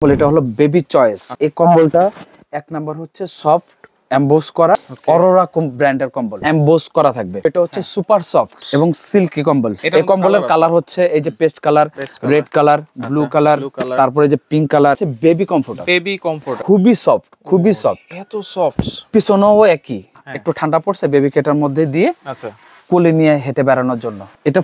এটা হলো baby choice. এই কম্বলটা এক নাম্বার হচ্ছে সফট এমবোস করা অরোরা ব্র্যান্ডের কম্বল, এমবোস করা থাকবে। এটা হচ্ছে সুপার সফট এবং সিল্কি কম্বল। এই কম্বলের কালার হচ্ছে এই যে pastel colour, red colour, blue colour, তারপরে যে pink colour. Baby comfort, baby comfort, খুবই সফট, খুবই সফট, এত সফট। পিছনেও একই, একটু ঠান্ডা পড়ছে বেবি কেটার মধ্যে দিয়ে আচ্ছা কোলে নিয়ে হেঁটে বেড়ানোর জন্য। এটা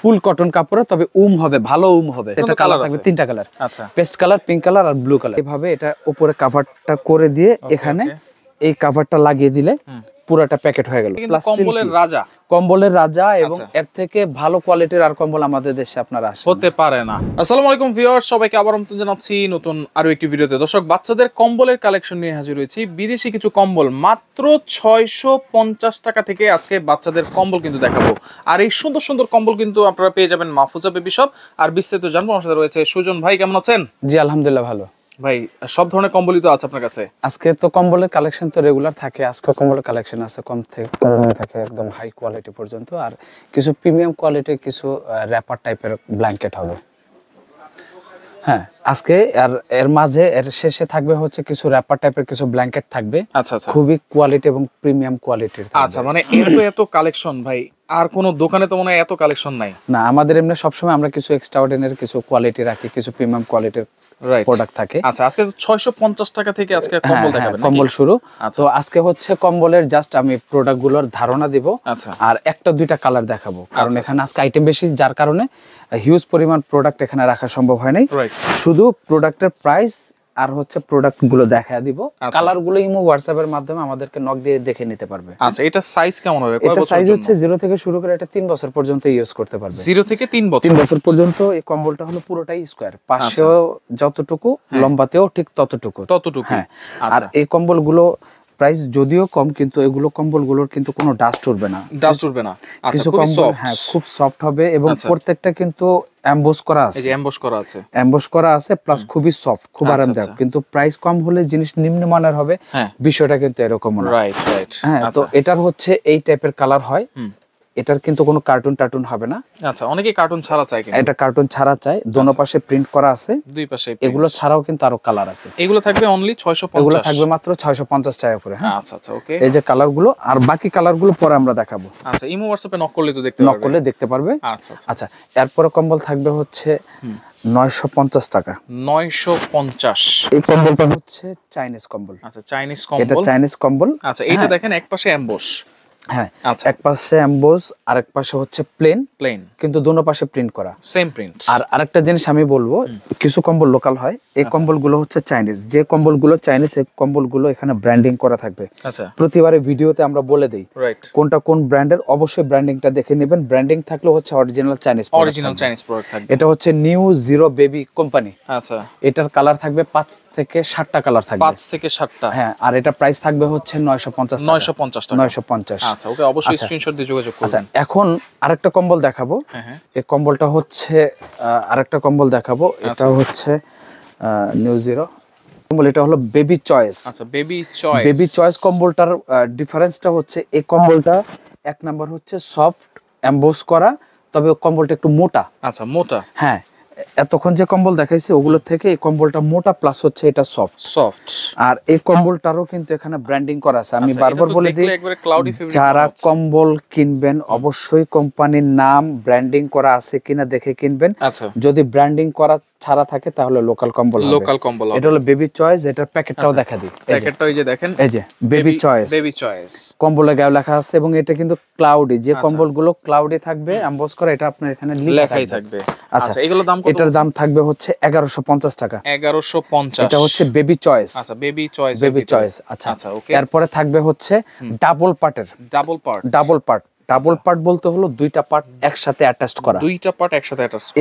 ফুল কটন কাপড়ে, তবে হবে, ভালো হবে। এটা কালার থাকবে তিনটা কালার, আচ্ছা পেস্ট কালার, পিঙ্ক কালার আর ব্লু কালার। এভাবে এটা উপরে কভারটা করে দিয়ে এখানে এই কভারটা লাগিয়ে দিলে পুরোটা প্যাকেট হয়ে গেল। কম্বলের রাজা, কম্বলের রাজা, এবং এর থেকে ভালো কোয়ালিটির আর কম্বল আমাদের দেশে আপনারা আসে হতে পারে না। আসসালামু আলাইকুম ভিউয়ার্স, সবাইকে আবার আমন্ত্রণ জানাচ্ছি নতুন আরো একটি ভিডিওতে। দর্শক, বাচ্চাদের কম্বলের কালেকশন নিয়ে হাজির হয়েছি। বিদেশি কিছু কম্বল মাত্র 650 টাকা থেকে আজকে বাচ্চাদের কম্বল কিন্তু দেখাবো। আর এই সুন্দর সুন্দর কম্বল কিন্তু আপনারা পেয়ে যাবেন মাহফুজা বেবি শপ। আর বিস্তারিত জানবো, আমার সাথে রয়েছে সুজন ভাই। কেমন আছেন? জি আলহামদুলিল্লাহ ভালো। ভাই, সব ধরনের কম্বলই তো আছে আপনার কাছে? আজকে তো কম্বলের কালেকশন তো রেগুলার থাকে, আজকে কম্বলের কালেকশন আছে কম থেকে কম থাকে একদম হাই কোয়ালিটি পর্যন্ত, আর কিছু প্রিমিয়াম কোয়ালিটির কিছু র্যাপার টাইপের ব্ল্যাঙ্কেট হবে। হ্যাঁ, আজকে আর এর মাঝে এর শেষে থাকবে হচ্ছে কিছু র্যাপার টাইপের কিছু ব্ল্যাঙ্কেট থাকবে। আচ্ছা আচ্ছা, খুবই কোয়ালিটি এবং প্রিমিয়াম কোয়ালিটির। আচ্ছা, মানে এত কালেকশন ভাই, আর কোন দোকানে তো মনে হয় এত কালেকশন নাই না। আমাদের এমনি সবসময় আমরা কিছু এক্সট্রা অর্ডিনারি কিছু কোয়ালিটি রাখি, কিছু প্রিমিয়াম কোয়ালিটির প্রোডাক্ট থাকে। আচ্ছা, আজকে 650 টাকা থেকে আজকে কম্বল দেখাবেন, কম্বল শুরু। তো আজকে হচ্ছে কম্বলের জাস্ট আমি প্রোডাক্ট গুলোর ধারণা দিব, আর একটা দুইটা কালার দেখাবো, কারণ এখানে আজকে আইটেম বেশি, যার কারণে হিউজ পরিমাণ প্রোডাক্ট এখানে রাখা সম্ভব হয় নাই। শুধু প্রোডাক্টের প্রাইস আর হচ্ছে প্রোডাক্ট গুলো দেখা দিব। কালার গুলো ইমো হোয়াটসঅ্যাপ এর মাধ্যমে আমাদেরকে নক দিয়ে দেখে নিতে পারবে। আচ্ছা, এটা সাইজ কেমন হবে? এটা সাইজ হচ্ছে 0 থেকে শুরু করে এটা 3 বছর পর্যন্ত ইউজ করতে পারবে। 0 থেকে 3 বছর, 3 বছর পর্যন্ত। এই কম্বলটা হলো পুরোটাই স্কয়ার, পাশেও যতটুকু লম্বাতেও ঠিক ততটুকু। হ্যাঁ, আর এই কম্বল গুলো প্রাইস যদিও কম, কিন্তু এগুলো কম্বল গুলোর কিন্তু কোনো ডাস্ট উঠবে না। কিছু কম্বল খুব সফট হবে, এবং প্রত্যেকটা কিন্তু এমবোস করা আছে। এমবোস করা আছে প্লাস খুবই সফট, খুব আরামদায়ক। কিন্তু প্রাইস কম হলে জিনিস নিম্নমানের হবে, বিষয়টা কিন্তু এরকম না। হ্যাঁ, তো এটার হচ্ছে এই টাইপের কালার হয়। এটার কিন্তু কোনো কার্টুন টার্টুন হবে না। আচ্ছা, অনেকে কার্টুন ছাড়া চায়, এটা কার্টুন ছাড়া চায়। দোনো পাশে প্রিন্ট করা আছে, দুই পাশে। এগুলো ছাড়াও কিন্তু আরো কালার আছে। এগুলো থাকবে অনলি 650, এগুলো থাকবে মাত্র 650 টাকা করে। হ্যাঁ, আচ্ছা আচ্ছা, ওকে। এই যে কালার গুলো, আর বাকি কালার গুলো পরে আমরা দেখাবো। আচ্ছা, ইমো হোয়াটসঅ্যাপে নক করলে তো দেখতে পারবে, নক করলে দেখতে পারবে। আচ্ছা আচ্ছা, আচ্ছা, এরপরে কম্বল থাকবে হচ্ছে 950 টাকা। 950। এই কম্বলটা হচ্ছে চাইনিজ কম্বল। আচ্ছা, চাইনিজ কম্বল, এটা চাইনিজ কম্বল। আচ্ছা, এইটা দেখেন এক পাশে এমবোস। হ্যাঁ, এক পাশে এমবোস, আরেক পাশে হচ্ছে প্লেন, কিন্তু দোনো পাশে প্রিন্ট করা, সেম প্রিন্ট। আর আরেকটা জিনিস আমি বলবো, কিছু কম্বল লোকাল হয়, এই কম্বল গুলো হচ্ছে চাইনিজ। যে কম্বল গুলো চাইনিজ, এই কম্বল গুলো এখানে ব্র্যান্ডিং করা থাকবে। আচ্ছা, প্রতিবারে ভিডিওতে আমরা বলে দেই কোনটা কোন ব্র্যান্ডের, অবশ্যই ব্র্যান্ডিংটা দেখে নেবেন। ব্র্যান্ডিং থাকলে হচ্ছে অরিজিনাল চাইনিজ প্রোডাক্ট থাকবে। এটা হচ্ছে নিউ জিরো বেবি কোম্পানি। আচ্ছা, এটার কালার থাকবে 5 থেকে 7টা কালার থাকবে। 5 থেকে 7টা। হ্যাঁ, আর এটা প্রাইস থাকবে হচ্ছে 950 টাকা। 950। আচ্ছা, ওকে, অবশ্যই স্ক্রিনশট দিয়ে যোগাযোগ করুন। আচ্ছা, এখন আরেকটা কম্বল দেখাবো। এই কম্বলটা হচ্ছে আরেকটা কম্বল দেখাবো। এটা হচ্ছে নিউ জিরো কম্বল। এটা হলো বেবি চয়েস। আচ্ছা, বেবি চয়েস। বেবি চয়েস কম্বলটার ডিফারেন্সটা হচ্ছে, এই কম্বলটা এক নাম্বার হচ্ছে সফট এমবোস করা, তবে কম্বলটা একটু মোটা। আচ্ছা, মোটা। হ্যাঁ, এতক্ষণ যে কম্বল দেখাইছি ওগুলোর থেকে এই কম্বলটা মোটা, প্লাস হচ্ছে এটা সফট। আর এই কম্বলটারও কিন্তু এখানে ব্র্যান্ডিং করা আছে। আমি বারবার বলে দিই, যারা কম্বল কিনবেন অবশ্যই কোম্পানির নাম ব্র্যান্ডিং করা আছে কিনা দেখে কিনবেন। যদি ব্র্যান্ডিং করা ছাড়া থাকে তাহলে লোকাল কম্বল। এটা হলো বেবি চয়েস। এটার প্যাকেটটাও দেখা দিই। প্যাকেটটা এই যে দেখেন, এই যে বেবি চয়েস কম্বলের গায়ে লেখা আছে, এবং এটা কিন্তু ক্লাউডি। যে কম্বলগুলো ক্লাউডি থাকবে এমবোস করা, এটা আপনার এখানে লেখাই থাকবে। আচ্ছা, এগুলোর দাম কত? এটার দাম থাকবে হচ্ছে 1150 টাকা। 1150। এটা হচ্ছে বেবি চয়েস। আচ্ছা, বেবি চয়েস। আচ্ছা, ওকে। এরপরে থাকবে হচ্ছে ডাবল পার্ট বলতে হলো দুইটা পার্ট একসাথে অ্যাটাচড করা।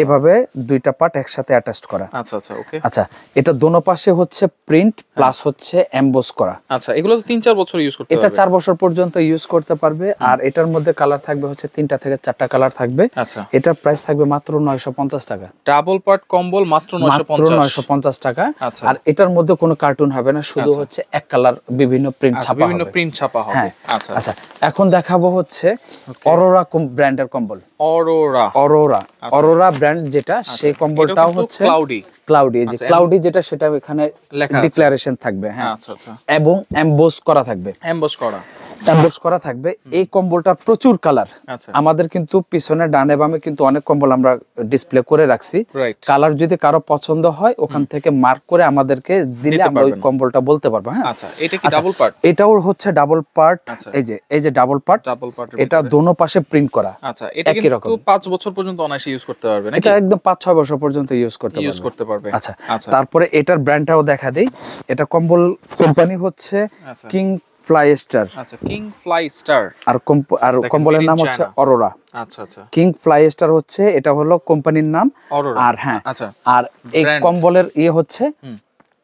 এভাবে দুইটা পার্ট একসাথে অ্যাটাচড করা। আচ্ছা আচ্ছা, ওকে। আচ্ছা, এটা দোনো পাশে হচ্ছে প্রিন্ট প্লাস হচ্ছে এমবোস করা। আচ্ছা, এগুলো তো 3-4 বছর ইউজ করতে পারবে। এটা 4 বছর পর্যন্ত ইউজ করতে পারবে। আর এটার মধ্যে কালার থাকবে হচ্ছে 3টা থেকে 4টা কালার থাকবে। আচ্ছা, এটার প্রাইস থাকবে মাত্র 950 টাকা। ডাবল পার্ট কম্বল মাত্র 950 টাকা। আর এটার মধ্যে কোনো কার্টুন হবে না, শুধু হচ্ছে এক কালার বিভিন্ন প্রিন্ট ছাপা হবে। আচ্ছা, এখন দেখাবো হচ্ছে অরোরা ব্র্যান্ডের কম্বল। অরোরা ব্র্যান্ড যেটা, সেই কম্বলটাও হচ্ছে ক্লাউডি। যে ক্লাউডি যেটা, সেটা এখানে ডিক্লারেশন থাকবে। হ্যাঁ, এবং এমবোস করা থাকবে। এমবোস করা থাকবে। এই কম্বলটার প্রচুর কালার। আমাদের কিন্তু পিছনে ডানে বামে কিন্তু অনেক কম্বল আমরা ডিসপ্লে করে রাখছি। কালার যদি কারো পছন্দ হয় ওখান থেকে মার্ক করে আমাদেরকে দিলে আমরা ওই কম্বলটা বলতে পারবো। হ্যাঁ, আচ্ছা, এটা কি ডাবল পার্ট? এটাও হচ্ছে ডাবল পার্ট। এই যে ডাবল পার্ট, এটা দোনো পাশে প্রিন্ট করা। আচ্ছা, এটা কিন্তু 5 বছর পর্যন্ত অনায়াসে ইউজ করতে পারবে নাকি? এটা একদম 5-6 বছর পর্যন্ত ইউজ করতে পারবে। আচ্ছা, তারপরে এটার ব্র্যান্ডটাও দেখা দেই। এটা কম্বল কোম্পানি হচ্ছে কিং ফ্লাই স্টার। আচ্ছা, কিং ফ্লাই স্টার। আর কম্বলের নাম হচ্ছে অরোরা। আচ্ছা আচ্ছা, কিং ফ্লাই স্টার হচ্ছে, এটা হলো কোম্পানির নাম। আর হ্যাঁ, আচ্ছা, আর এই কম্বলের হচ্ছে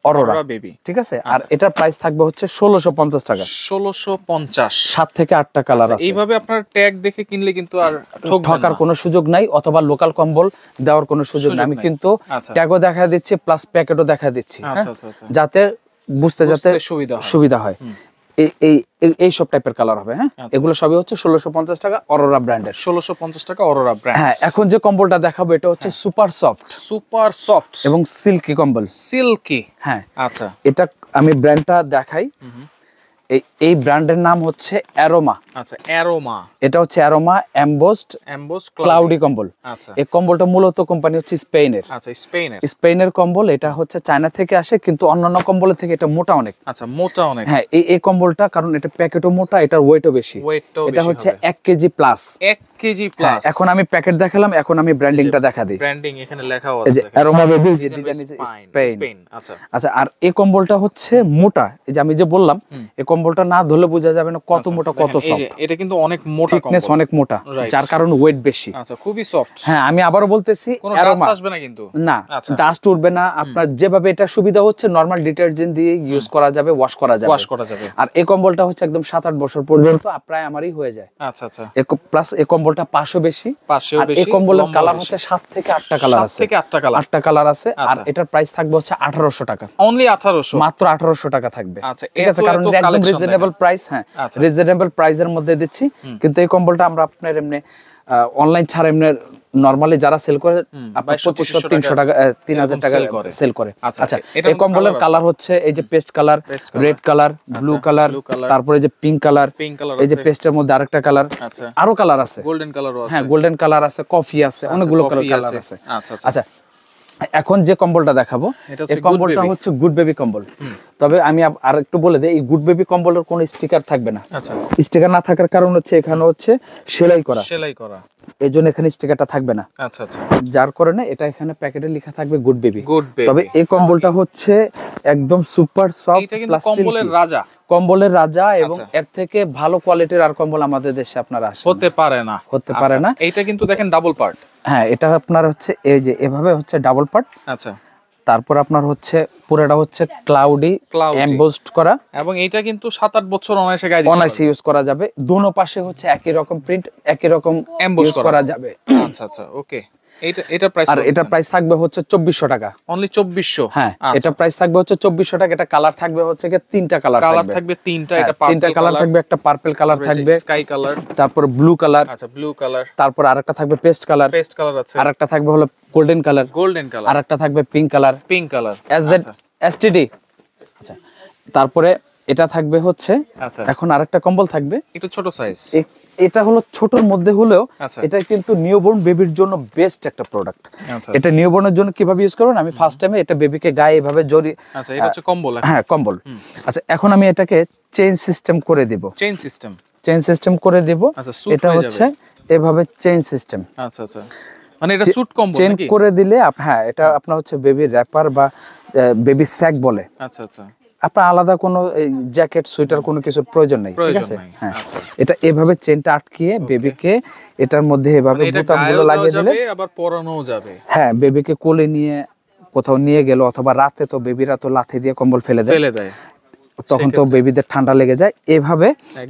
অরোরা বেবি, ঠিক আছে। আর এটার প্রাইস থাকবে হচ্ছে 1650 টাকা। 1650। 7 থেকে 8টা কালার আছে। এইভাবে আপনার ট্যাগ দেখে কিনলে কিন্তু আর ঠকার কোনো সুযোগ নাই, অথবা লোকাল কম্বল দেওয়ার কোনো সুযোগ নাই। আমি কিন্তু ট্যাগও দেখা দিচ্ছি প্লাস প্যাকেটও দেখা দিচ্ছি, যাতে বুঝতে সুবিধা হয়। এই সব টাইপের কালার হবে। হ্যাঁ, এগুলো সবই হচ্ছে 1650 টাকা অরোরা ব্র্যান্ডের। 1650 টাকা অরোরা ব্র্যান্ড। হ্যাঁ, এখন যে কম্বলটা দেখাবো এটা হচ্ছে সুপার সফট এবং সিল্কি কম্বল। সিল্কি, হ্যাঁ। আচ্ছা, এটা আমি ব্র্যান্ডটা দেখাই। এই ব্র্যান্ডের নাম হচ্ছে অ্যারোমা। আচ্ছা, অ্যারোমা। এটা হচ্ছে অ্যারোমা এমবোসড ক্লাউডি কম্বল। আচ্ছা, এই কম্বলটা মূলত কোম্পানি হচ্ছে স্পেনের। আচ্ছা, স্পেনের কম্বল। এটা হচ্ছে চায়না থেকে আসে, কিন্তু অন্যান্য কম্বলের থেকে এটা মোটা অনেক। আচ্ছা, মোটা অনেক। হ্যাঁ, এই কম্বলটা কারণ এটা প্যাকেটও মোটা, এটার ওয়েটও বেশি। এটা হচ্ছে 1 কেজি প্লাস। 1 KG plus. এখন আমি প্যাকেট দেখালাম, এখন আমি ব্র্যান্ডিংটা দেখা দিই। ব্র্যান্ডিং এখানে লেখাও আছে, অ্যারোমা বেবি ডিজাইন স্পেন। আচ্ছা, আচ্ছা, আর এই কম্বলটা হচ্ছে মোটা। এই যে আমি যে বললাম, এই কম্বলটা না ধরলে বোঝা যাবে না কত মোটা কত সফট। এটা কিন্তু অনেক মোটা কম্বল, থিকনেস অনেক মোটা, যার কারণে ওয়েট বেশি। আচ্ছা, খুবই সফট। হ্যাঁ, আমি আবারও বলতেছি, কোনো ডাস্ট আসবে না কিন্তু। না, ডাস্ট উঠবে না। আপনার যেভাবে এটা সুবিধা হচ্ছে, নরমাল ডিটারজেন্ট দিয়ে ইউজ করা যাবে, ওয়াশ করা যাবে। আর এই কম্বলটা হচ্ছে একদম 7-8 বছর পর্যন্ত প্রায় আমারই হয়ে যায়। আচ্ছা আচ্ছা, প্লাস এই কম্বলটা পাশও বেশি। এই কম্বলের কালার হচ্ছে 7 থেকে 8টা কালার আছে। 8টা কালার আছে। আর এটার প্রাইস থাকবে হচ্ছে 1800 টাকা। অনলি 1800, মাত্র 1800 টাকা থাকবে। আচ্ছা, ঠিক আছে, কারণ একদম রিজনেবল প্রাইস। হ্যাঁ, রিজনেবল প্রাইসের মধ্যে দিচ্ছি। কিন্তু এই কম্বলটা আমরা আপনার এমনি অনলাইন ছাড়া এমনি নরমালি যারা সেল করে আপনার 2500-300 টাকা 3000 টাকা সেল করে। আচ্ছা, এই কম্বলের কালার হচ্ছে এই যে pastel colour, red colour, blue colour, তারপরে যে পিঙ্ক কালার, এই যে পেস্টের মধ্যে আরেকটা কালার, আরো কালার আছে, গোল্ডেন কালারও আছে। হ্যাঁ, গোল্ডেন কালার আছে, কফি আছে, অনেকগুলো কালার আছে। আচ্ছা, এখন যে কম্বলটা দেখাবো, এই কম্বলটা হচ্ছে গুড বেবি কম্বল। তবে আমি আর একটু বলে দেই, এই গুড বেবি কম্বলের কোনো স্টিকার থাকবে না। আচ্ছা, স্টিকার না থাকার কারণ হচ্ছে এখানে হচ্ছে সেলাই করা। এজন্য এখানে স্টিকারটা থাকবে না। আচ্ছা আচ্ছা, যার কারণে এটা এখানে প্যাকেটে লেখা থাকবে গুড বেবি। তবে এই কম্বলটা হচ্ছে একদম সুপার সফট প্লাস কম্বলের রাজা, এবং এর থেকে ভালো কোয়ালিটির আর কম্বল আমাদের দেশে আপনারা হতে পারে না। এইটা কিন্তু দেখেন ডাবল পার্ট। হ্যাঁ, এটা আপনার হচ্ছে এই যে এভাবে হচ্ছে ডাবল পার্ট। আচ্ছা, তারপর আপনার হচ্ছে পুরোটা হচ্ছে ক্লাউডি এমবোসড করা, এবং এটা কিন্তু 7-8 বছর অনায়াসে ইউজ করা যাবে। দুনো পাশে হচ্ছে একই রকম প্রিন্ট, একই রকম এমবোস করা যাবে। আচ্ছা আচ্ছা, ওকে। এটা প্রাইস, আর এটা প্রাইস থাকবে হচ্ছে 2400 টাকা। অনলি 2400। হ্যাঁ, এটা প্রাইস থাকবে হচ্ছে 2400 টাকা। এটা কালার থাকবে হচ্ছে 3টা কালার থাকবে। 3টা। এটা 3টা কালার থাকবে। একটা পার্পল কালার থাকবে, স্কাই কালার, তারপর ব্লু কালার। আচ্ছা, ব্লু কালার। তারপর আরেকটা থাকবে পেস্ট কালার আছে। আরেকটা থাকবে হলো গোল্ডেন কালার। আরেকটা থাকবে পিঙ্ক কালার। এসজেড। আচ্ছা, তারপরে এটা থাকবে হচ্ছে, এখন আরেকটা কম্বল থাকবে একটু ছোট সাইজ। এটা হলো ছোটর মধ্যে হলেও এটা কিন্তু নিউবর্ন বেবির জন্য বেস্ট একটা প্রোডাক্ট। এটা নিউবর্নের জন্য কিভাবে ইউজ করবেন, আমি ফার্স্ট টাইমে এটা বেবিকে গায়ে এভাবে জড়িয়ে। আচ্ছা, এটা হচ্ছে কম্বল। হ্যাঁ, কম্বল। আচ্ছা, এখন আমি এটাকে চেইন সিস্টেম করে দিব। চেইন সিস্টেম করে দিব। এটা হচ্ছে এভাবে চেইন সিস্টেম। আচ্ছা আচ্ছা, মানে এটা স্যুট কম্বল চেইন করে দিলে হ্যাঁ, এটা আপনার হচ্ছে বেবি র‍্যাপার বা বেবি স্যাক বলে। আচ্ছা আচ্ছা, আপনার আলাদা কোনো জ্যাকেট সোয়েটার কোনো কিছুর প্রয়োজন নেই, ঠিক আছে। হ্যাঁ, এটা এভাবে চেনটা আটকিয়ে বেবিকে এটার মধ্যে এভাবে বোতামগুলো লাগিয়ে দিলে আবার পরানো যাবে। হ্যাঁ, বেবিকে কোলে নিয়ে কোথাও নিয়ে গেল, অথবা রাতে তো বেবিরা তো লাথি দিয়ে কম্বল ফেলে দেয়, তখন তো বেবিদের ঠান্ডা লেগে যায়। এভাবে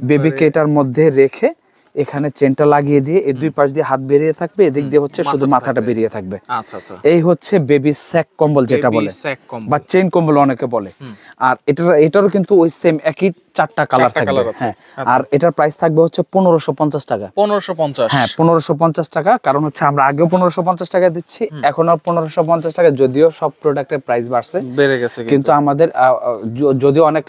বেবিকে এটার মধ্যে রেখে এখানে চেনটা লাগিয়ে দিয়ে এই দুই পাশ দিয়ে হাত বেরিয়ে থাকবে, এদিক দিয়ে হচ্ছে শুধু মাথাটা বেরিয়ে থাকবে। আচ্ছা আচ্ছা, এই হচ্ছে বেবি স্যাক কম্বল যেটা বলে, বা চেইন কম্বল অনেকে বলে। আর এটারও কিন্তু ওই সেম একই 4টা কালার থাকবে। হ্যাঁ, আর এটার প্রাইস থাকবে হচ্ছে 1550 টাকা। 1550? হ্যাঁ, 1550 টাকা। কারণ হচ্ছে আমরা আগেও 1550 টাকা দিচ্ছি, এখন আর 1550 টাকা, যদিও সব প্রোডাক্টের প্রাইস বাড়ছে, বেড়ে গেছে, কিন্তু আমাদের যদিও অনেক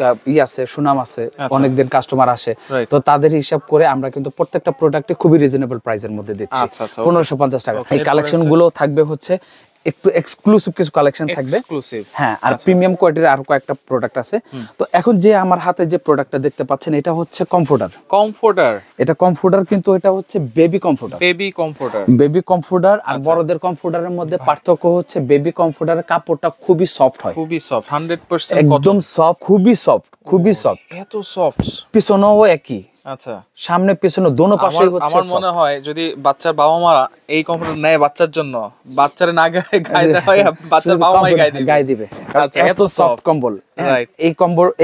আছে, সুনাম আছে, অনেকদিন কাস্টমার আসে, তো তাদের হিসাব করে আমরা কিন্তু প্রত্যেকটা প্রোডাক্টে খুবই রিজনেবল প্রাইসের মধ্যে দিচ্ছি। 1550 টাকা। এই কালেকশন গুলো থাকবে হচ্ছে একটু এক্সক্লুসিভ কিছু কালেকশন থাকবে। হ্যাঁ, আর প্রিমিয়াম কোয়ালিটির আরো কয়েকটা প্রোডাক্ট আছে। তো এখন যে আমার হাতে যে প্রোডাক্টটা দেখতে পাচ্ছেন, এটা হচ্ছে কমফোর্টার। এটা কমফোর্টার, কিন্তু এটা হচ্ছে বেবি কমফোর্টার। বেবি কমফোর্টার আর বড়দের কমফোর্টারের মধ্যে পার্থক্য হচ্ছে বেবি কমফোর্টারের কাপড়টা খুবই সফট হয়, খুবই সফট, 100% একদম সফট, খুবই সফট, খুবই সফট। এত সফট, পিছনেও একই। আচ্ছা, সামনে পিছনে দোনো পাশেই হচ্ছে। আমার মনে হয় যদি বাচ্চার বাবা মা এই কমফোর্টার নেয় বাচ্চার জন্য, বাচ্চারে না গায়ে দেওয়া হয়, বাচ্চার বাবা মাই গায়ে দিবে। আচ্ছা, এত সফট কম্বল। রাইট।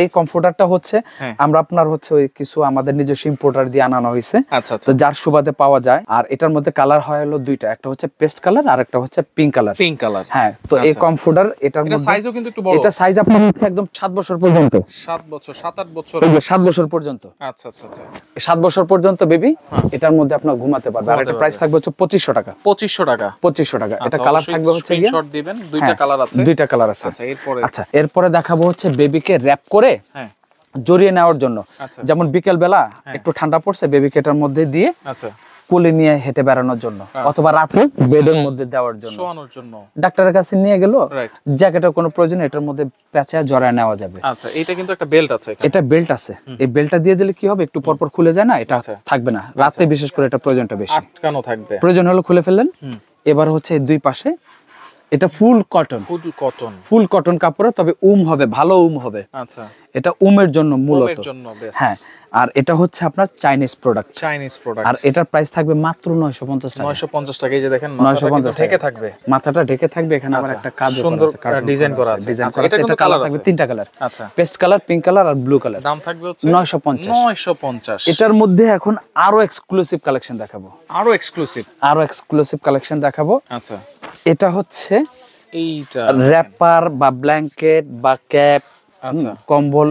এই কমফোর্টারটা হচ্ছে আমরা আপনার হচ্ছে ওই কিছু আমাদের নিজস্ব ইম্পোর্টার দিয়ে আনানো হয়েছে। আচ্ছা, তো যার সুবাদে পাওয়া যায়। আর এটার মধ্যে কালার হয় হলো দুইটা, একটা হচ্ছে পেস্ট কালার আর একটা হচ্ছে পিঙ্ক কালার। হ্যাঁ, তো এই কমফোর্টার এটার মধ্যে সাইজও কিন্তু একটু বড়। এটা সাইজ আপনার হচ্ছে একদম 7 বছর পর্যন্ত। 7 বছর, 7-8 বছর। 7 বছর পর্যন্ত। আচ্ছা আচ্ছা আচ্ছা, 7 বছর পর্যন্ত বেবি এটার মধ্যে আপনার ঘুমাতে পারবে। আর এটা প্রাইস থাকবে হচ্ছে 2500 টাকা। 2500 টাকা। 2500 টাকা। এটা কালার থাকবে হচ্ছে স্ক্রিনশট দিবেন, দুইটা কালার আছে। দুইটা কালার আছে। আচ্ছা, এরপরে দেখাবো হচ্ছে বেবিকে র‍্যাপ করে জড়িয়ে নেওয়ার জন্য। যেমন বিকেল বেলা একটু ঠান্ডা পড়ছে, বেবিকে এটার মধ্যে দিয়ে কোলে নিয়ে হেঁটে বেড়ানোর জন্য, অথবা রাতে বেডের মধ্যে দেওয়ার জন্য, শোয়ানোর জন্য, ডাক্তারের কাছে নিয়ে গেল, জ্যাকেটের কোনো প্রয়োজন এটার মধ্যে পেঁচায় জড়ায় নেওয়া যাবে। আচ্ছা, এটা কিন্তু একটা বেল্ট আছে। এটা বেল্ট আছে। এই বেল্টটা দিয়ে দিলে কি হবে, একটু পরপর খুলে যায় না, এটা থাকবে না রাতে, বিশেষ করে এটা প্রয়োজনটা বেশি, আটকানো থাকবে। প্রয়োজন হলো খুলে ফেললেন। এবার হচ্ছে দুই পাশে এটা ফুল কটন কাপড়ে, তবে হবে, ভালো হবে। আচ্ছা, এটা উমের জন্য মূলত। হ্যাঁ, আর এটা হচ্ছে আপনার চাইনিজ প্রোডাক্ট। আর এটার প্রাইস থাকবে মাত্র 950 টাকা। 950 টাকা। এই যে দেখেন, মাথাটা ঢেকে থাকবে, মাথাটা ঢেকে থাকবে। এখানে আবার একটা কাজ সুন্দর ডিজাইন করা আছে। এটা কালার থাকবে তিনটা কালার। আচ্ছা, পেস্ট কালার, পিঙ্ক কালার আর ব্লু কালার। দাম থাকবে হচ্ছে 950। এটার মধ্যে এখন আরো এক্সক্লুসিভ কালেকশন দেখাবো। আরো এক্সক্লুসিভ কালেকশন দেখাবো। আচ্ছা, এটা হচ্ছে এইটা র‍্যাপার বা ব্ল্যাঙ্কেট বা ক্যাপ, কম্বল।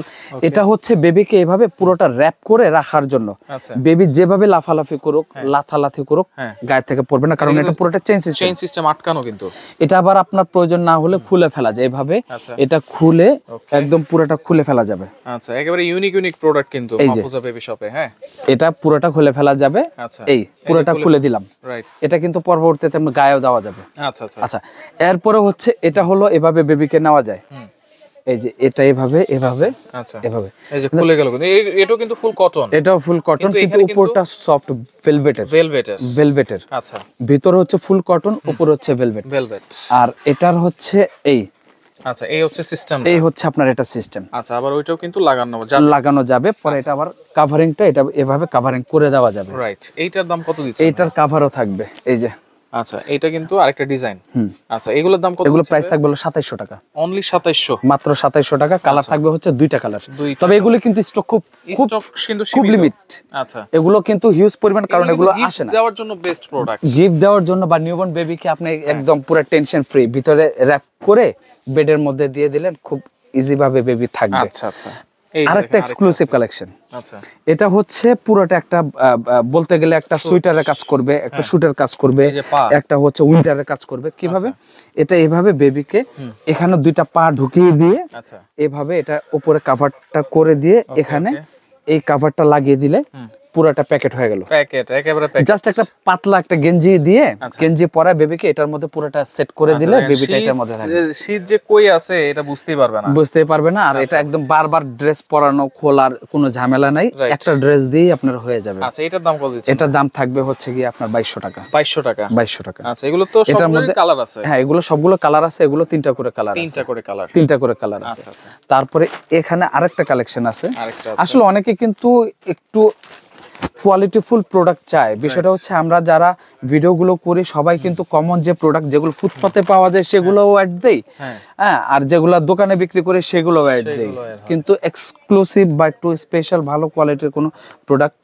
এটা হচ্ছে বেবিকে এভাবে পুরোটা র‍্যাপ করে রাখার জন্য। বেবি যেভাবে লাফালাফি করুক, লাথালাথি করুক, গায়ে থেকে পড়বে না, কারণ এটা পুরোটা চেইন সিস্টেম আটকানো। কিন্তু এটা আবার আপনার প্রয়োজন না হলে খুলে ফেলা যায় এভাবে। এটা খুলে একদম পুরোটা খুলে ফেলা যাবে। আচ্ছা, একেবারে ইউনিক প্রোডাক্ট কিন্তু মাহফুজা বেবি শপে। হ্যাঁ, এটা পুরোটা খুলে ফেলা যাবে। এই পুরোটা খুলে দিলাম। এটা কিন্তু পরবর্তীতে আমরা গায়েও দেওয়া যাবে। আচ্ছা আচ্ছা আচ্ছা, এরপরে হচ্ছে এটা হলো এভাবে বেবিকে নেওয়া যায়। এই যে এটা এভাবে আচ্ছা, এভাবে এই যে খুলে গেল। এটাও কিন্তু ফুল কটন। এটাও ফুল কটন, কিন্তু উপরটা সফট ভেলভেটের। আচ্ছা, ভিতরে হচ্ছে ফুল কটন, উপরে হচ্ছে ভেলভেট। আর এটার হচ্ছে এই, আচ্ছা, এই হচ্ছে সিস্টেম, এই হচ্ছে আপনার এটা সিস্টেম। আচ্ছা, আবার ওইটাও কিন্তু লাগানো যাবে। পরে এটা আবার কাভারিংটা এটা এভাবে কাভারিং করে দেওয়া যাবে। রাইট। এইটার দাম কত দিচ্ছেন? এইটার কাভারও থাকবে এই যে। আচ্ছা, এটা কিন্তু আরেকটা ডিজাইন। আচ্ছা, এগুলোর দাম কত? এগুলো প্রাইস থাকবে 2700 টাকা। অনলি 2700, মাত্র 2700 টাকা। কালার থাকবে হচ্ছে দুইটা কালার। তবে এগুলো কিন্তু স্টক খুব লিমিট। আচ্ছা, এগুলো কিন্তু হিউজ পরিমাণ, কারণ এগুলো আসে না। দেওয়ার জন্য বেস্ট প্রোডাক্ট, গিফট দেওয়ার জন্য বা নিউবর্ন বেবিকে আপনি একদম পুরো টেনশন ফ্রি ভিতরে র‍্যাপ করে বেডের মধ্যে দিয়ে দিলেন, খুব ইজি ভাবে বেবি থাকবে। আচ্ছা আচ্ছা, আরেকটা এক্সক্লুসিভ কালেকশন। আচ্ছা, এটা হচ্ছে পুরোটা একটা বলতে গেলে একটা সুইটারের কাজ করবে, একটা শুটের কাজ করবে, একটা হচ্ছে উইন্টারের কাজ করবে। কিভাবে? এটা এভাবে বেবিকে এখানে দুইটা পা ঢুকিয়ে দিয়ে এভাবে এটা উপরে কভারটা করে দিয়ে এখানে এই কভারটা লাগিয়ে দিলে পুরোটা প্যাকেট হয়ে গেল। জাস্ট একটা পাতলা একটা গেঞ্জি দিয়ে, গেঞ্জি পরা বেবিকে এটার মধ্যে পুরোটা সেট করে দিলে বেবিটা এটার মধ্যে থাকবে। শীত যে কই আছে এটা বুঝতেই পারবে না। আর এটা একদম বারবার ড্রেস পরানো খোলার কোনো ঝামেলা নাই, একটা ড্রেস দিয়েই আপনার হয়ে যাবে। আচ্ছা, এটার দাম কত দিচ্ছেন? এটার দাম থাকবে হচ্ছে কি আপনার 2200 টাকা। 2200 টাকা। আচ্ছা, এগুলো তো সবগুলোর কালার আছে? হ্যাঁ, এগুলো সবগুলো কালার আছে। এগুলো তিনটা করে কালার আছে। আচ্ছা, তারপরে এখানে আরেকটা কালেকশন আছে। আসলে অনেকে কিন্তু একটু কোয়ালিটিফুল প্রোডাক্ট চায়। বিষয়টা হচ্ছে আমরা যারা ভিডিওগুলো করি সবাই কিন্তু কমন যে প্রোডাক্ট যেগুলো ফুটপাতে পাওয়া যায় সেগুলোও অ্যাড দেই, হ্যাঁ, আর যেগুলো দোকানে বিক্রি করে সেগুলোও অ্যাড দেই, কিন্তু এক্সক্লুসিভ বা একটু স্পেশাল ভালো কোয়ালিটির কোনো প্রোডাক্ট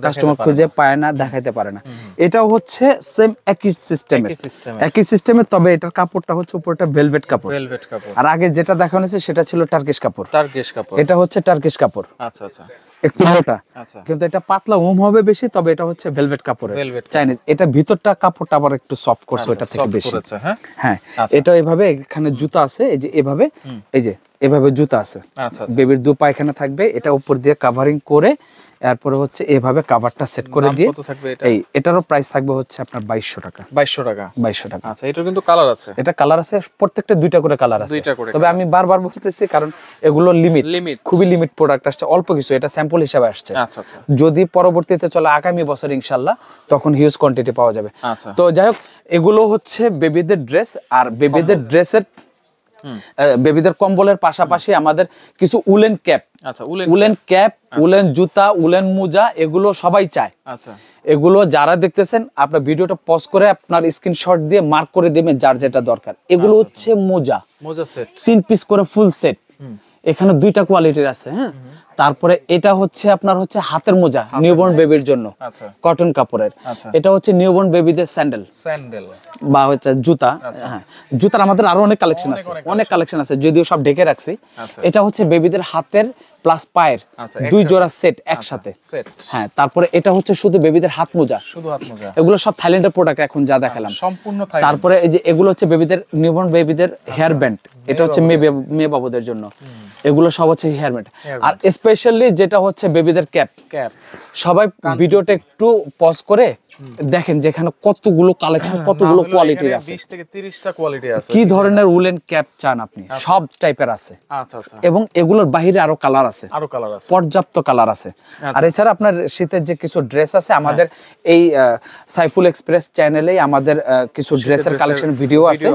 কাস্টমার খুঁজে পায় না, দেখাইতে পারে না। এটাও হচ্ছে সেম একই সিস্টেমে, তবে এটার কাপড়টা হচ্ছে উপরটা ভেলভেট কাপড়, আর আগে যেটা দেখানো হয়েছে সেটা ছিল টার্কিশ কাপড়। এটা হচ্ছে টার্কিশ কাপড়, আচ্ছা আচ্ছা, একটু মোটা, কিন্তু এটা পাতলা হবে বেশি, তবে এটা হচ্ছে ভেলভেট কাপড়ের চাইনিজ। এটা ভিতরটা কাপড়টা আবার একটু সফট করছে ওটা থেকে বেশি। হ্যাঁ, এটা এভাবে এখানে জুতা আছে, এই যে এভাবে, এই যে এভাবে জুতা আছে, বেবির দু পায়খানা থাকবে, এটা উপর দিয়ে কাভারিং করে এরপরে হচ্ছে এভাবে কভারটা সেট করে দিয়ে এই এটারও প্রাইস থাকবে হচ্ছে আপনার 2200 টাকা। আচ্ছা, এটা কিন্তু কালার আছে, এটা কালার আছে, প্রত্যেকটা দুইটা করে কালার আছে। তবে আমি বারবার বলতেছি কারণ এগুলো লিমিট, খুবই লিমিট প্রোডাক্ট আসছে, অল্প কিছু, এটা স্যাম্পল হিসেবে আসছে। আচ্ছা আচ্ছা, যদি পরবর্তীতে চলে আগামী বছর ইনশাআল্লাহ তখন হিউজ কোয়ান্টিটি পাওয়া যাবে। তো যাই হোক, এগুলো হচ্ছে বেবিদের ড্রেস, আর বেবিদের ড্রেসের বেবিদের কম্বলের পাশাপাশি আমাদের কিছু woollen cap, woollen cap, woollen জুতা, উলেন মোজা, এগুলো সবাই চায়। আচ্ছা, এগুলো যারা দেখতেছেন আপনার ভিডিওটা পজ করে আপনার স্ক্রিনশট দিয়ে মার্ক করে দিবেন যার যেটা দরকার। এগুলো হচ্ছে মোজা সেট, 3 পিস করে ফুল সেট, এখানে 2টা কোয়ালিটির আছে। হ্যাঁ, তারপরে এটা হচ্ছে আপনার হচ্ছে হাতের মোজা নিউবর্ন বেবির জন্য, কটন কাপড়ের। এটা হচ্ছে নিউবর্ন বেবিদের স্যান্ডেল বা হচ্ছে জুতা। হ্যাঁ, জুতার আমাদের আরো অনেক কালেকশন আছে, যদিও সব ঢেকে রাখছি। এটা হচ্ছে বেবিদের হাতের প্লাস পায়ের 2 জোড়া সেট একসাথে। হ্যাঁ, তারপরে এটা হচ্ছে শুধু বেবিদের হাত মোজা, এগুলো সব থাইল্যান্ডের প্রোডাক্ট এখন যা দেখালাম সম্পূর্ণ। তারপরে এই যে এগুলো হচ্ছে বেবিদের নিউবর্ন বেবিদের হেয়ার ব্যান্ড, এটা হচ্ছে মেয়ে বাবুদের জন্য, এগুলো সব হচ্ছে হেয়ার ব্যান্ড। আর স্পেশালি যেটা হচ্ছে বেবিদের ক্যাপ। সবাই ভিডিওটা একটু পজ করে দেখেন যেখানে কতগুলো কালেকশন, কতগুলো কোয়ালিটির আছে, 20 থেকে 30টা কোয়ালিটি আছে। কি ধরনের উলেন ক্যাপ চান আপনি, সব টাইপের আছে। আচ্ছা আচ্ছা, এবং এগুলোর বাইরে আরো কালার আছে, পর্যাপ্ত কালার আছে। আর এছাড়া আপনার শীতের যে কিছু ড্রেস আছে, আমাদের এই সাইফুল এক্সপ্রেস চ্যানেলেই আমাদের কিছু ড্রেসের কালেকশন ভিডিও আছে,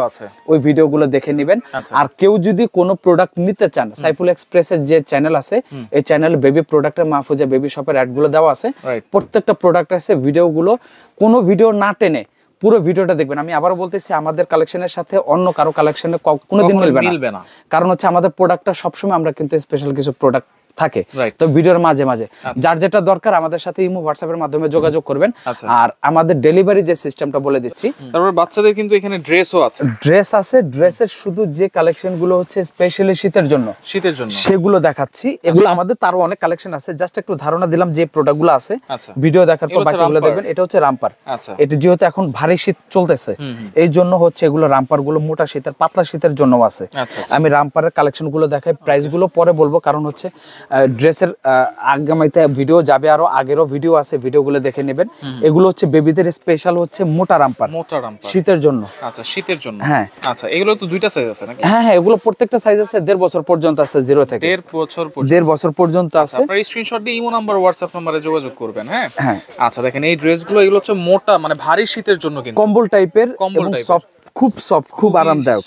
ওই ভিডিওগুলো দেখে নেবেন। আর কেউ যদি কোনো প্রোডাক্ট নিতে চান, সাইফুল এক্সপ্রেসের যে চ্যানেল আছে, এই চ্যানেলে বেবি প্রোডাক্টের মাহফুজা বেবি শপের অ্যাডগুলো দেওয়া আছে, প্রত্যেকটা প্রোডাক্ট আছে, ভিডিওগুলো কোনো ভিডিও না টেনে পুরো ভিডিওটা দেখবেন। আমি আবারও বলতেছি, আমাদের কালেকশনের সাথে অন্য কারো কালেকশনে কোনোদিন মিলবে না, কারণ হচ্ছে আমাদের প্রোডাক্টটা সবসময় আমরা কিন্তু স্পেশাল কিছু প্রোডাক্ট থাকে তো ভিডিওর মাঝে মাঝে যার যেটা দরকার আমাদের সাথে ইমো হোয়াটসঅ্যাপের মাধ্যমে যোগাযোগ করবেন। আর আমাদের ডেলিভারি যে সিস্টেমটা বলে দিচ্ছি, তারপর বাচ্চাদের কিন্তু এখানে ড্রেসও আছে, ড্রেস আছে। ড্রেসের শুধু যে কালেকশন গুলো হচ্ছে স্পেশালি শীতের জন্য সেগুলো দেখাচ্ছি। এগুলো আমাদের তারও অনেক কালেকশন আছে, জাস্ট একটু ধারণা দিলাম যে প্রোডাক্ট গুলো আছে, ভিডিও দেখার পর বাকিগুলো দেখবেন। এটা হচ্ছে রামপার, এটা যেহেতু এখন ভারী শীত চলতেছে এই জন্য হচ্ছে এগুলো রামপার গুলো মোটা শীতের, পাতলা শীতের জন্য আছে। আমি রামপারের কালেকশন গুলো দেখাই, প্রাইস গুলো পরে বলবো, কারণ হচ্ছে ড্রেসের আগামীতে ভিডিও যাবে, আরো আগেরও ভিডিও আছে, ভিডিওগুলো দেখে নেবেন। এগুলো হচ্ছে বেবিদের স্পেশাল হচ্ছে মোটা রামপার শীতের জন্য। আচ্ছা, শীতের জন্য। হ্যাঁ আচ্ছা, এগুলো তো 2টা সাইজ আছে নাকি? হ্যাঁ, এগুলো প্রত্যেকটা সাইজ আছে, 1.5 বছর পর্যন্ত আছে, 0 থেকে 1.5 বছর পর্যন্ত আছে। আপনারা স্ক্রিনশট দিয়ে ইমো নাম্বার হোয়াটসঅ্যাপ নম্বরে যোগাযোগ করবেন। হ্যাঁ হ্যাঁ, আচ্ছা, দেখেন এই ড্রেসগুলো, এগুলো হচ্ছে মোটা, মানে ভারী শীতের জন্য, কিন্তু কম্বল টাইপের, সফট, খুব সফট, খুব আরামদায়ক,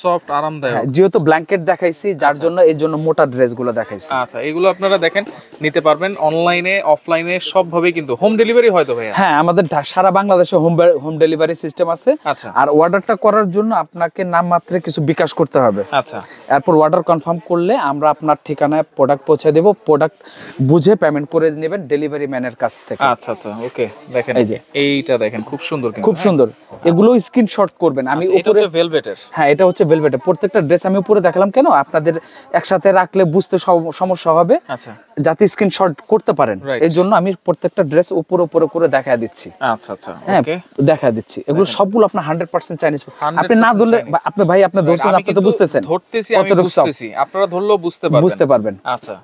যেহেতু ব্ল্যাঙ্কেট দেখাইছি যার জন্য এই জন্য মোটা ড্রেসগুলো দেখাইছি। আচ্ছা, এগুলো আপনারা দেখেন নিতে পারবেন অনলাইনে অফলাইনে সব ভাবে, কিন্তু হোম ডেলিভারি হয়তো ভাইয়া? হ্যাঁ, আমাদের সারা বাংলাদেশে হোম ডেলিভারি সিস্টেম আছে। আচ্ছা, আর অর্ডারটা করার জন্য আপনাকে নামমাত্র কিছু বিকাশ করতে হবে। আচ্ছা, এরপর অর্ডার কনফার্ম করলে আমরা আপনার ঠিকানায় প্রোডাক্ট পৌঁছে দেব, প্রোডাক্ট বুঝে পেমেন্ট করে নেবেন ডেলিভারি ম্যানের কাছ থেকে। আচ্ছা আচ্ছা, ওকে, দেখেন এই যে এইটা দেখেন, খুব সুন্দর, খুব সুন্দর। এগুলো স্ক্রিনশট করবেন। আমি উপরে ভেলভেটের, হ্যাঁ এটা হচ্ছে ভেলভেটের, প্রত্যেকটা ড্রেস আমি উপরে দেখালাম কেন, আপনাদের একসাথে রাখলে বুঝতে সমস্যা হবে, আচ্ছা, যাতে স্ক্রিনশট করতে পারেন, এই জন্য আমি প্রত্যেকটা ড্রেস উপরে উপরে করে দেখা দিচ্ছি। আচ্ছা আচ্ছা, হ্যাঁ দেখা দিচ্ছি। এগুলো সবগুলো আপনার 100% চাইনিজ। আপনি না ধরলে, আপনি ভাই আপনি ধরছেন, আপনি তো বুঝতেছেন, ধরতেছি আমি বুঝতেছি, আপনারা ধরলেও বুঝতে পারবেন। আচ্ছা,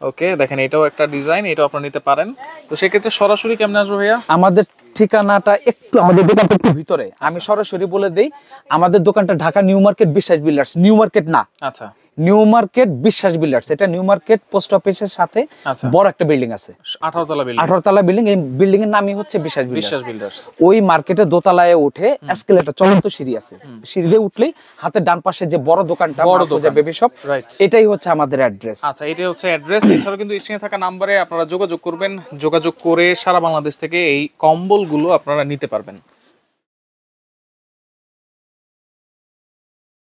ওকে, দেখেন এটাও একটা ডিজাইন, এটাও আপনারা নিতে পারেন। তো সেক্ষেত্রে সরাসরি কেমনে আসবে ভাইয়া? আমাদের ঠিকানাটা একটু আমাদের দোকানটা একটু ভিতরে, আমি সরাসরি বলে দেই, আমাদের দোকানটা ঢাকা নিউ মার্কেট বিশ্বাস বিল্ডার্স, নিউ মার্কেট না, আচ্ছা নিউ মার্কেট বিশ্বাস বিল্ডার্স, এটা নিউ মার্কেট পোস্ট অফিসের সাথে বড় একটা বিল্ডিং আছে, 18 তলা বিল্ডিং, 18 তলা বিল্ডিং। এই বিল্ডিং এর নামই হচ্ছে বিশ্বাস বিল্ডার্স। ওই মার্কেটের দোতলায় উঠে এসকেলেটর, চলন্ত সিঁড়ি আছে, সিঁড়ি দিয়ে উঠলেই হাতের ডান পাশে যে বড় দোকানটা, বড় দোকান বেবি শপ, এটাই হচ্ছে আমাদের অ্যাড্রেস। আচ্ছা, এটাই হচ্ছে অ্যাড্রেস। এছাড়াও কিন্তু স্ক্রিনে থাকা নম্বরে আপনারা যোগাযোগ করবেন, যোগাযোগ করে সারা বাংলাদেশ থেকে এই কম্বলগুলো আপনারা নিতে পারবেন।